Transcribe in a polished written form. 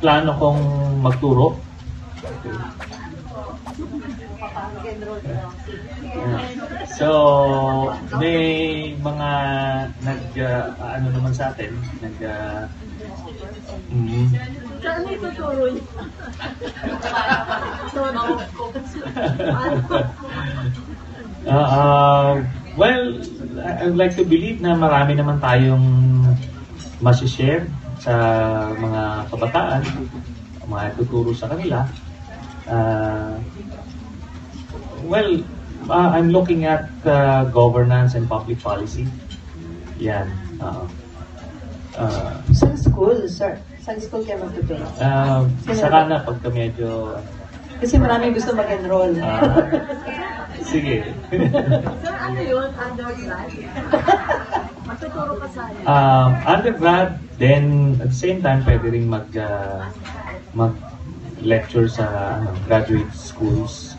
plano kong magturo. So, may mga ano naman sa atin, Saan may tuturo niyo? Well, I'd like to believe na marami naman tayong masishare sa mga kabataan, mga tuturo sa kanila. I'm looking at governance and public policy. Yan. Saan school, sir? Saan school kayo magtuturo? Saka na pagka medyo... Kasi maraming gusto mag-enroll. Sige. Sir, ano yun? Undergrad? Magtuturo ka saan? Undergrad, then at the same time, pwede rin mag-lecture sa graduate schools.